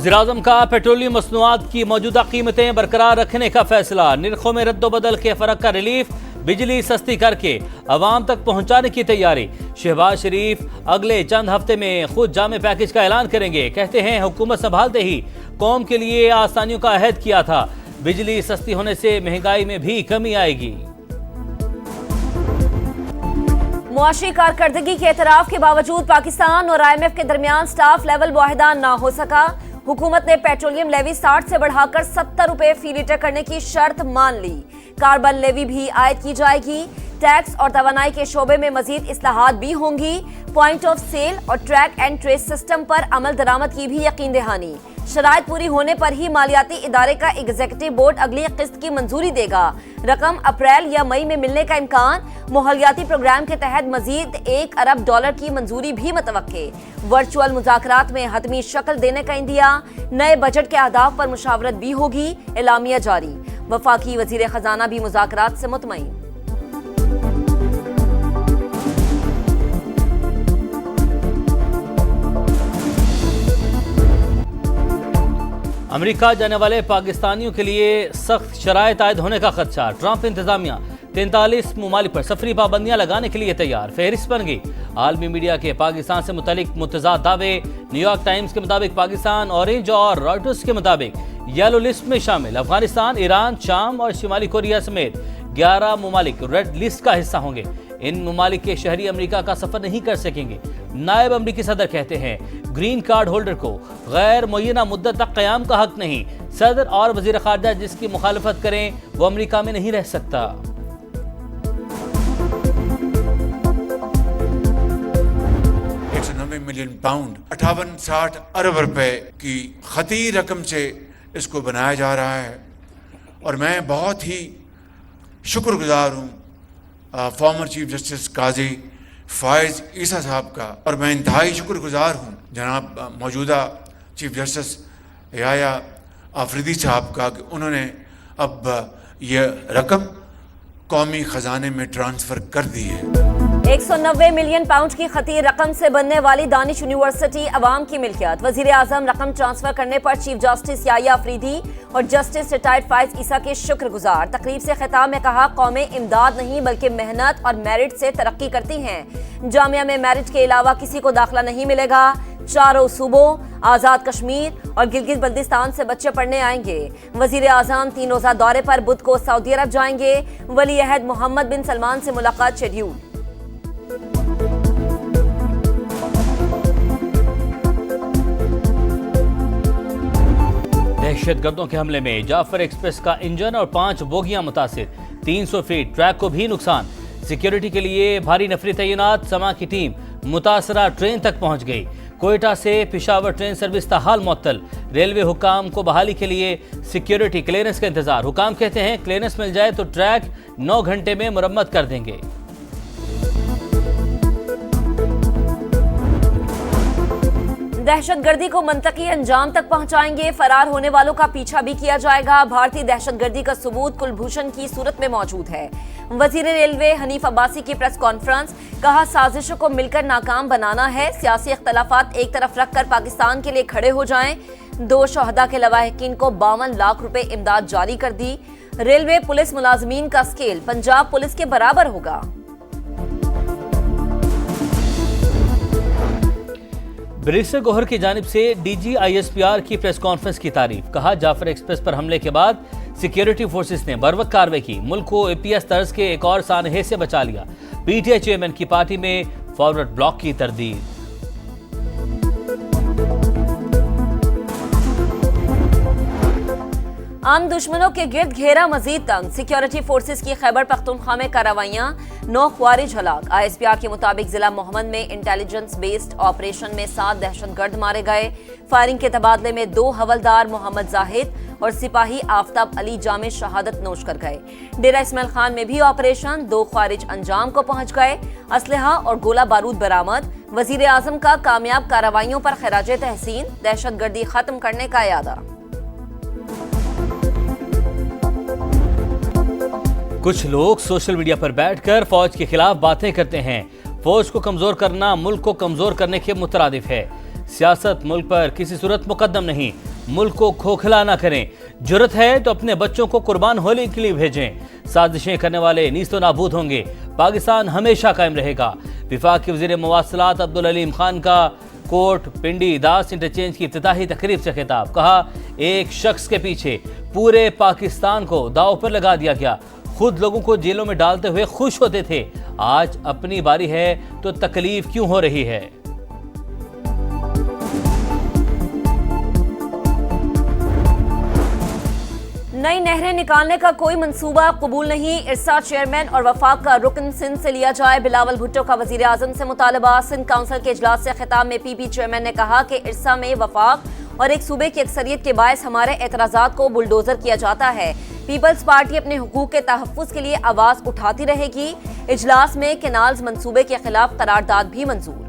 वज़ीर-ए-आज़म का पेट्रोलियम मसनूआत की मौजूदा कीमतें बरकरार रखने का फैसला। निर्खों में रद्दोबदल के फर्क का रिलीफ, बिजली सस्ती करके अवाम तक पहुंचाने की तैयारी। शहबाज शरीफ अगले चंद हफ्ते में खुद जामे पैकेज का ऐलान करेंगे। कहते हैं हुकूमत संभालते ही कौम के लिए आसानियों का अहद किया था। बिजली सस्ती होने से महंगाई में भी कमी आएगी। मुआशी कारकर्दगी के एतराफ के बावजूद पाकिस्तान और IMF के दरमियान स्टाफ लेवल मुआहिदा ना हो सका। हुकूमत ने पेट्रोलियम लेवी 60 से बढ़ाकर 70 रुपए फी लीटर करने की शर्त मान ली। कार्बन लेवी भी आयद की जाएगी। टैक्स और तवानाई के शोबे में मजीद इस्लाहात भी होंगी। पॉइंट ऑफ सेल और ट्रैक एंड ट्रेस सिस्टम पर अमल दरामद की भी यकीन दहानी। शराइत पूरी होने पर ही मालियाती इदारे का एग्जीक्यूटिव बोर्ड अगली किस्त की मंजूरी देगा। रकम अप्रैल या मई में मिलने का इम्कान। मोहलियाती प्रोग्राम के तहत मजीद $1 अरब की मंजूरी भी मुतवक्के। वर्चुअल मुज़ाकरात में हतमी शक्ल देने का इंदिया। नए बजट के अहदाफ पर मुशावरत भी होगी। एलामिया जारी। वफाकी वजीर खजाना भी मुज़ाकरात से मुतमईन। अमेरिका जाने वाले पाकिस्तानियों के लिए सख्त शराइत आयद होने का खदशा। ट्रंप इंतजामिया 43 ममालिक पर सफरी पाबंदियां लगाने के लिए तैयार। फहरिस्त बन गई। आलमी मीडिया के पाकिस्तान से मुतल्लिक मुतज़ाद दावे। न्यूयॉर्क टाइम्स के मुताबिक पाकिस्तान ऑरेंज और रॉयटर्स के मुताबिक येलो लिस्ट में शामिल। अफगानिस्तान, ईरान, शाम और शिमाली कोरिया समेत 11 ममालिक रेड लिस्ट का हिस्सा होंगे। इन ममालिक के शहरी अमेरिका का सफर नहीं कर सकेंगे। नायब अमरीकी सदर कहते हैं ग्रीन कार्ड होल्डर को गैर मुय्यना मुद्दत तक क़याम का हक नहीं। सदर और वजीर खारजा जिसकी मुखालफत करें वो अमेरिका में नहीं रह सकता। 190 मिलियन पाउंड 58-60 अरब रुपए की खती रकम से इसको बनाया जा रहा है और मैं बहुत ही शुक्रगुजार हूँ फॉर्मर चीफ जस्टिस काजी फायज ईसा साहब का, और मैं इंतहाई शुक्रगुजार हूँ जनाब मौजूदा चीफ जस्टिस याया आफरीदी साहब का कि उन्होंने अब ये रकम कौमी ख़जाने में ट्रांसफ़र कर दी है। 190 मिलियन पाउंड की खती रकम से बनने वाली दानिश यूनिवर्सिटी अवाम की मिल्कियत। वज़ीर-ए-आज़म रकम ट्रांसफर करने पर चीफ जस्टिस याया अफरीदी और जस्टिस रिटायर्ड फायज ईसा के शुक्रगुजार। तकरीब से खिताब में कहा कौमें इमदाद नहीं बल्कि मेहनत और मेरिट से तरक्की करती हैं। जामिया में मेरिट के अलावा किसी को दाखिला नहीं मिलेगा। चारों सूबों आज़ाद कश्मीर और गिलगित बल्तिस्तान से बच्चे पढ़ने आएंगे। वज़ीर-ए-आज़म 3 रोज़ा दौरे पर बुध को सऊदी अरब जाएंगे। वली अहद मोहम्मद बिन सलमान से मुलाकात शेड्यूल। दहशतगर्दों के हमले में जाफर एक्सप्रेस का इंजन और 5 बोगियां मुतासिर। 300 फीट ट्रैक को भी नुकसान। सिक्योरिटी के लिए भारी नफरी तैनात। समा की टीम मुतासरा ट्रेन तक पहुंच गई। कोयटा से पिशावर ट्रेन सर्विस ताहाल मुअत्तल। रेलवे हुकाम को बहाली के लिए सिक्योरिटी क्लियरेंस का इंतजार। हुकाम कहते हैं क्लियरेंस मिल जाए तो ट्रैक 9 घंटे में मुरम्मत कर देंगे। दहशतगर्दी को मंतकी अंजाम तक पहुंचाएंगे। फरार होने वालों का पीछा भी किया जाएगा। भारतीय दहशतगर्दी का सबूत कुलभूषण की सूरत में मौजूद है। वजीर रेलवे हनीफ अब्बासी की प्रेस कॉन्फ्रेंस। कहा साजिशों को मिलकर नाकाम बनाना है। सियासी इख्तलाफात एक तरफ रखकर पाकिस्तान के लिए खड़े हो जाएं। 2 शहदा के लवाहिकीन को 52 लाख रुपए इमदाद जारी कर दी। रेलवे पुलिस मुलाजमीन का स्केल पंजाब पुलिस के बराबर होगा। बैरिस्टर गौहर की जानिब से DG ISPR की प्रेस कॉन्फ्रेंस की तारीफ। कहा जाफर एक्सप्रेस पर हमले के बाद सिक्योरिटी फोर्सेस ने बरवक्त कार्रवाई की। मुल्क को APS तर्ज के एक और सानहे से बचा लिया। PTI चेयरमैन की पार्टी में फॉरवर्ड ब्लॉक की तरदीद। आम दुश्मनों के गिर्द घेरा मजीद तंग। सिक्योरिटी फोर्सेस की खैबर पख्तूनख्वा में कार्रवाइयां। 9 ख्वारिज हलाक। ISPR के मुताबिक जिला मोहम्मद में इंटेलिजेंस बेस्ड ऑपरेशन में 7 दहशतगर्द मारे गए। फायरिंग के तबादले में 2 हवलदार मोहम्मद जाहिद और सिपाही आफ्ताब अली जामे शहादत नोश कर गए। डेरा इस्माइल खान में भी ऑपरेशन। 2 ख्वारिज अंजाम को पहुंच गए। असलहा और गोला बारूद बरामद। वजीर-ए-आज़म का कामयाब कार्रवाइयों पर खिराज तहसीन। दहशतगर्दी खत्म करने का इरादा। कुछ लोग सोशल मीडिया पर बैठकर फौज के खिलाफ बातें करते हैं। फौज को कमजोर करना मुल्क को कमजोर करने के मुतरादिफ है। सियासत मुल्क पर किसी सूरत मुकद्दम नहीं। मुल्क को खोखला ना करें, जुर्रत है तो अपने बच्चों को कुर्बान होने के लिए भेजें। साजिशें करने वाले नीस्तो नाबूद होंगे, पाकिस्तान हमेशा कायम रहेगा। विफाक के वज़ीर मवासलात अब्दुल अलीम खान का कोट पिंडी दास इंटरचेंज की इफ्तिताही तकरीब से खिताब। कहा, एक शख्स के पीछे पूरे पाकिस्तान को दांव पर लगा दिया गया। खुद लोगों को जेलों में डालते हुए खुश होते थे, आज अपनी बारी है तो तकलीफ क्यों हो रही है। नई नहरें निकालने का कोई मंसूबा कबूल नहीं, इरसा चेयरमैन और वफाक का रुकन सिंध से लिया जाए। बिलावल भुट्टो का वजीर आजम से मुतालबा। सिंध काउंसिल के इजलास से खिताब में पीपी चेयरमैन ने कहा कि इरसा में वफाक और एक सूबे की अक्सरियत के बायस हमारे एतराजात को बुलडोजर किया जाता है। पीपल्स पार्टी अपने हुकूक के तहफ्फुज के लिए आवाज उठाती रहेगी। इजलास में केनाल्स मंसूबे के खिलाफ करारदाद भी मंजूर।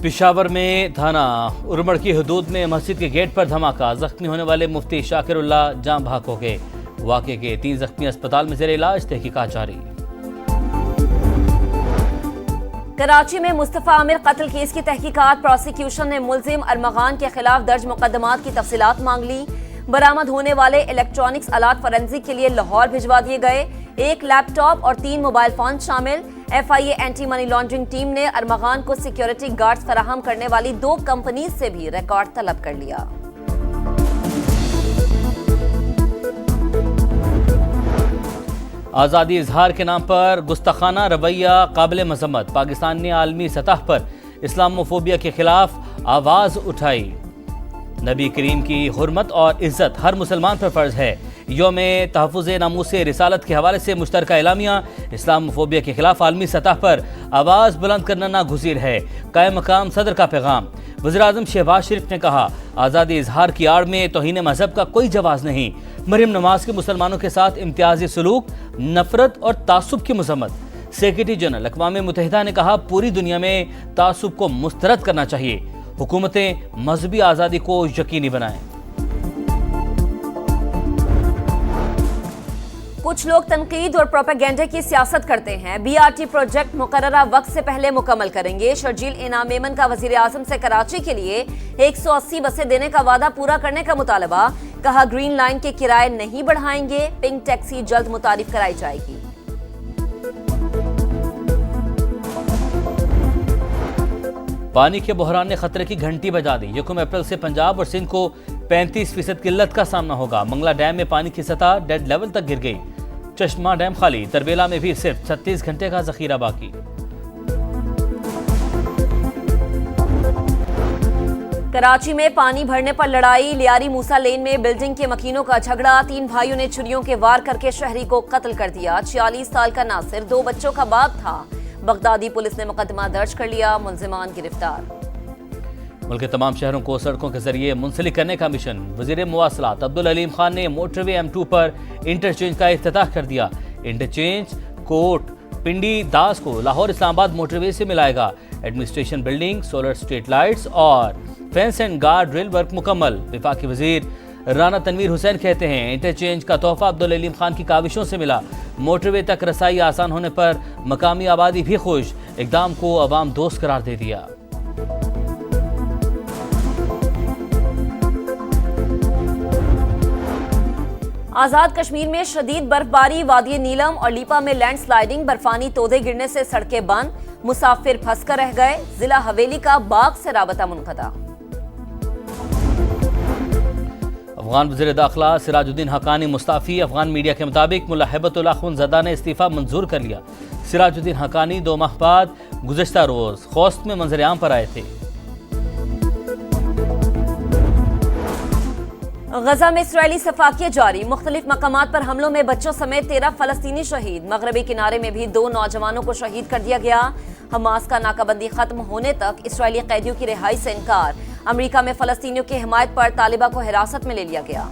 पेशावर में थाना उरमड़ की हदूद में मस्जिद के गेट पर धमाका, जख्मी होने वाले मुफ्ती शाकिरुल्लाह जाम भाग हो गए। वाक़े के 3 जख्मी अस्पताल में ज़ेर इलाज, तहकीकात जारी। कराची में मुस्तफ़ा आमिर कत्ल केस की तहकीकात, प्रोसिक्यूशन ने मुलजिम अरमगान के खिलाफ दर्ज मुकदमात की तफसीलात मांग ली। बरामद होने वाले इलेक्ट्रॉनिक्स आलात फॉरेंसिक के लिए लाहौर भिजवा दिए गए। 1 लैपटॉप और 3 मोबाइल फोन शामिल। FIA anti money laundering team ने अरमगान को सिक्योरिटी गार्ड्स फराहम करने वाली 2 कंपनीज से भी रिकॉर्ड तलब कर लिया। आज़ादी इजहार के नाम पर गुस्ताखाना रवैया काबिल मजम्मत। पाकिस्तान ने आलमी सतह पर इस्लामोफोबिया के खिलाफ आवाज उठाई। नबी करीम की हुर्मत और इज्जत हर मुसलमान पर फर्ज है। यौम तहफ़्फ़ुज़ नामूस रिसालत के हवाले से मुश्तरका एलामिया। इस्लामोफोबिया के खिलाफ आलमी सतह पर आवाज़ बुलंद करना नागुज़ीर है। कायम मकाम सदर का पैगाम। वज़ीर आज़म शहबाज शरीफ ने कहा, आज़ादी इजहार की आड़ में तौहीन मजहब का कोई जवाज़ नहीं। मरियम नवाज के मुसलमानों के साथ इम्तियाजी सलूक, नफरत और तासुब की मजम्मत। सेक्रेटरी जनरल अक़वाम मुत्तहिदा ने कहा, पूरी दुनिया में तासुब को मुस्तरद करना चाहिए। हुकूमतें मजहबी आज़ादी को यकीनी बनाएं। कुछ लोग तनकीद और प्रोपेगेंडा की सियासत करते हैं। BRT प्रोजेक्ट मुकर्ररा वक्त से पहले मुकम्मल करेंगे। शर्जील इनाम मेमन का वजीर आजम से कराची के लिए 180 बसें देने का वादा पूरा करने का मुतालबा। कहा, ग्रीन लाइन के किराए नहीं बढ़ाएंगे। पिंक टैक्सी जल्द मुतारिफ कराई जाएगी। पानी के बहरान ने खतरे की घंटी बजा दी। 1 अप्रैल से पंजाब और सिंध को 35% किल्लत का सामना होगा। मंगला डैम में पानी की सतह डेड लेवल तक गिर गई। चश्मा डैम खाली। तरबेला में भी सिर्फ 36 घंटे का जखीरा बाकी। कराची में पानी भरने पर लड़ाई। लियारी मूसा लेन में बिल्डिंग के मकीनों का झगड़ा। 3 भाइयों ने छुरियों के वार करके शहरी को कत्ल कर दिया। 46 साल का नासिर 2 बच्चों का बाप था। बगदादी पुलिस ने मुकदमा दर्ज कर लिया। मुलजिमान गिरफ्तार। मुल्क के तमाम शहरों को सड़कों के जरिए मुंसलिक करने का मिशन। वज़ीर मवासलात अब्दुल अलीम खान ने मोटरवे M2 पर इंटरचेंज का इफ्तिताह कर दिया। इंटरचेंज कोट पिंडी दास को लाहौर इस्लामाबाद मोटरवे से मिलाएगा। Administration building, solar street lights और fence and guard rail work मुकम्मल। वफाकी वजीर राना तनवीर हुसैन कहते हैं, इंटरचेंज का तोहफा अब्दुल अलीम खान की काविशों से मिला। मोटरवे तक रसाई आसान होने पर मकामी आबादी भी खुश। इक़दाम को अवाम दोस्त करार दे दिया। आजाद कश्मीर में शदीद बर्फबारी। वादी नीलम और लीपा में लैंडस्लाइडिंग। बर्फानी तोदे गिरने से सड़कें बंद। मुसाफिर फंस कर रह गए। जिला हवेली का बाग से राबता मुनक़ता। अफगान वज़ीर दाखिला सिराजुद्दीन हक्कानी मुस्ताफ़ी। अफगान मीडिया के मुताबिक मुल्ला हिबतुल्लाह खुनज़दा ने इस्तीफ़ा मंजूर कर लिया। सिराजुद्दीन हक्कानी 2 माह बाद गुज़श्ता रोज़ खोस्त में मंजर-ए-आम पर आए थे। गजा में इसराइली सफाकिया जारी। मुख्तलिफ मकामात पर हमलों में बच्चों समेत 13 फलस्तीनी शहीद। मगरबी किनारे में भी 2 नौजवानों को शहीद कर दिया गया। हमास का नाकाबंदी खत्म होने तक इसराइली कैदियों की रिहाई से इनकार। अमेरिका में फलस्तीनियों की हिमायत पर तालिबा को हिरासत में ले लिया गया।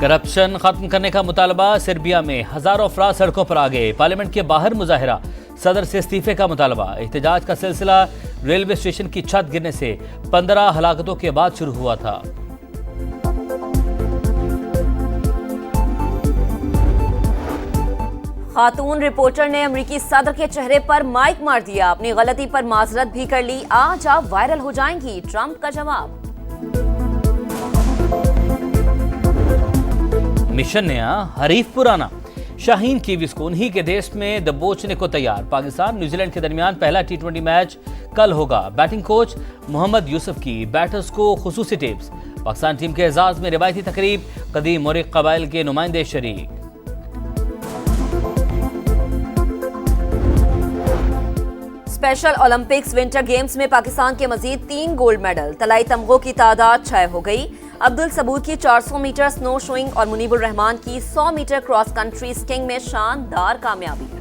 करप्शन खत्म करने का मुतालबा। सर्बिया में हजारों अफराद सड़कों पर आ गए। पार्लियामेंट के बाहर मुजाहिरा। सदर से इस्तीफे का मुतालबा। एहतजाज का सिलसिला रेलवे स्टेशन की छत गिरने से 15 हलाकतों के बाद शुरू हुआ था। खातून रिपोर्टर ने अमेरिकी सदर के चेहरे पर माइक मार दिया, अपनी गलती पर माजरत भी कर ली। आज आप वायरल हो जाएंगी, ट्रंप का जवाब। मिशन नया, हरीफ पुराना। शाहीन कीवीज को उन्हीं के देश में दबोचने को तैयार। पाकिस्तान न्यूजीलैंड के दरमियान पहला T20 मैच कल होगा। बैटिंग कोच मोहम्मद यूसुफ की बैटर्स को खुसूसी टिप्स। पाकिस्तान टीम के एजाज में रिवायती तकरीब, कदीम मुरिक कबाइल के नुमाइंदे शरीक। स्पेशल ओलंपिक्स विंटर गेम्स में पाकिस्तान के मजीद 3 गोल्ड मेडल। तलाई तमगों की तादाद 6 हो गई। अब्दुल सबूर की 400 मीटर स्नो शोइंग और मुनीबुर रहमान की 100 मीटर क्रॉस कंट्री स्किंग में शानदार कामयाबी।